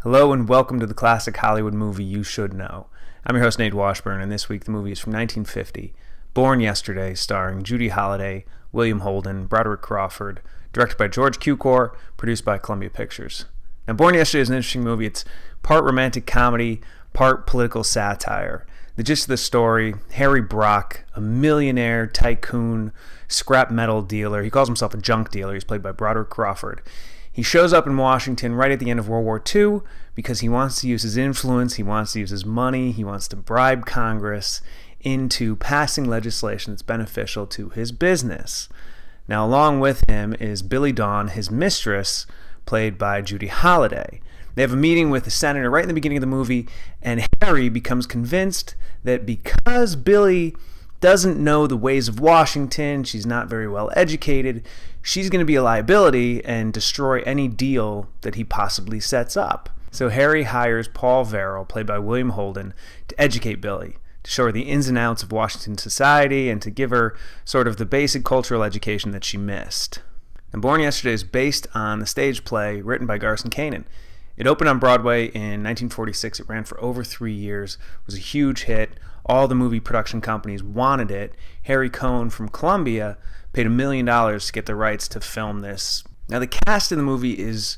Hello and welcome to the classic Hollywood movie you should know. I'm your host Nate Washburn, and this week the movie is from 1950, Born Yesterday, starring Judy Holliday, William Holden, Broderick Crawford, directed by George Cukor, produced by Columbia Pictures. Now, Born Yesterday is an interesting movie. It's part romantic comedy, part political satire. The gist of the story: Harry Brock, a millionaire tycoon, scrap metal dealer. He calls himself a junk dealer. He's played by Broderick Crawford. He shows up in Washington right at the end of World War II because he wants to use his influence, he wants to use his money, he wants to bribe Congress into passing legislation that's beneficial to his business. Now, along with him is Billy Dawn, his mistress, played by Judy Holliday. They have a meeting with the senator right in the beginning of the movie, and Harry becomes convinced that because Billy doesn't know the ways of Washington, she's not very well educated, she's going to be a liability and destroy any deal that he possibly sets up. So Harry hires Paul Verrill, played by William Holden, to educate Billy, to show her the ins and outs of Washington society and to give her sort of the basic cultural education that she missed. And Born Yesterday is based on the stage play written by Garson Kanin. It opened on Broadway in 1946. It ran for over 3 years. It was a huge hit. All the movie production companies wanted it. Harry Cohn from Columbia paid $1 million to get the rights to film this. Now, the cast in the movie is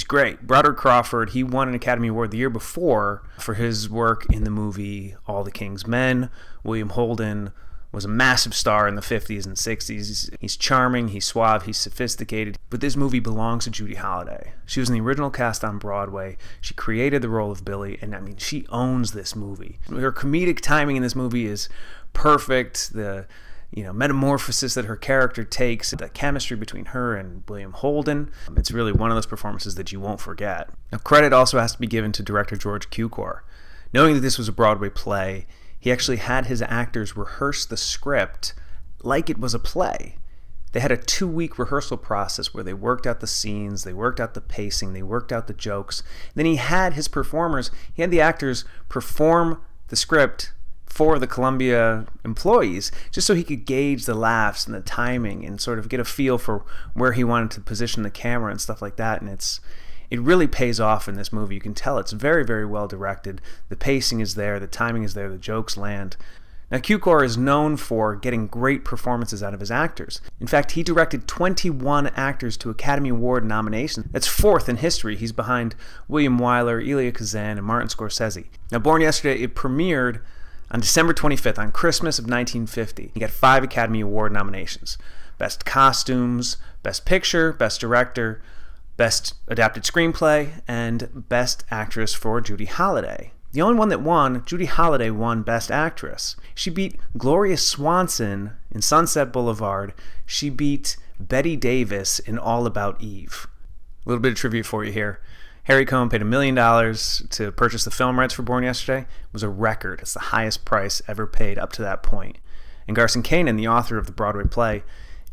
great. Broderick Crawford, he won an Academy Award the year before for his work in the movie All the King's Men. William Holden was a massive star in the 50s and 60s. He's charming, he's suave, he's sophisticated. But this movie belongs to Judy Holliday. She was in the original cast on Broadway. She created the role of Billy, and she owns this movie. Her comedic timing in this movie is perfect. The metamorphosis that her character takes, the chemistry between her and William Holden, it's really one of those performances that you won't forget. Now, credit also has to be given to director George Cukor. Knowing that this was a Broadway play, he actually had his actors rehearse the script like it was a play. They had a 2-week rehearsal process where they worked out the scenes, they worked out the pacing, they worked out the jokes. Then he had the actors perform the script for the Columbia employees, just so he could gauge the laughs and the timing and sort of get a feel for where he wanted to position the camera and stuff like that. And it really pays off in this movie. You can tell it's very, very well directed. The pacing is there, the timing is there, the jokes land. Now, Cukor is known for getting great performances out of his actors. In fact, he directed 21 actors to Academy Award nominations. That's 4th in history. He's behind William Wyler, Elia Kazan, and Martin Scorsese. Now, Born Yesterday, it premiered on December 25th, on Christmas of 1950. He got 5 Academy Award nominations: Best Costumes, Best Picture, Best Director, Best Adapted Screenplay, and Best Actress for Judy Holliday. The only one that won, Judy Holliday won Best Actress. She beat Gloria Swanson in Sunset Boulevard. She beat Bette Davis in All About Eve. A little bit of trivia for you here. Harry Cohn paid $1 million to purchase the film rights for Born Yesterday. It was a record. It's the highest price ever paid up to that point. And Garson Kanin, the author of the Broadway play,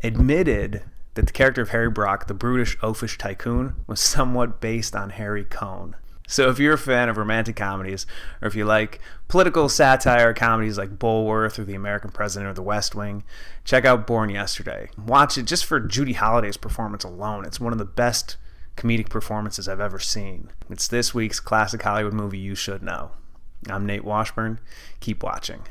admitted that the character of Harry Brock, the brutish, oafish tycoon, was somewhat based on Harry Cohn. So if you're a fan of romantic comedies, or if you like political satire comedies like Bulworth or The American President or The West Wing, check out Born Yesterday. Watch it just for Judy Holliday's performance alone. It's one of the best comedic performances I've ever seen. It's this week's classic Hollywood movie you should know. I'm Nate Washburn. Keep watching.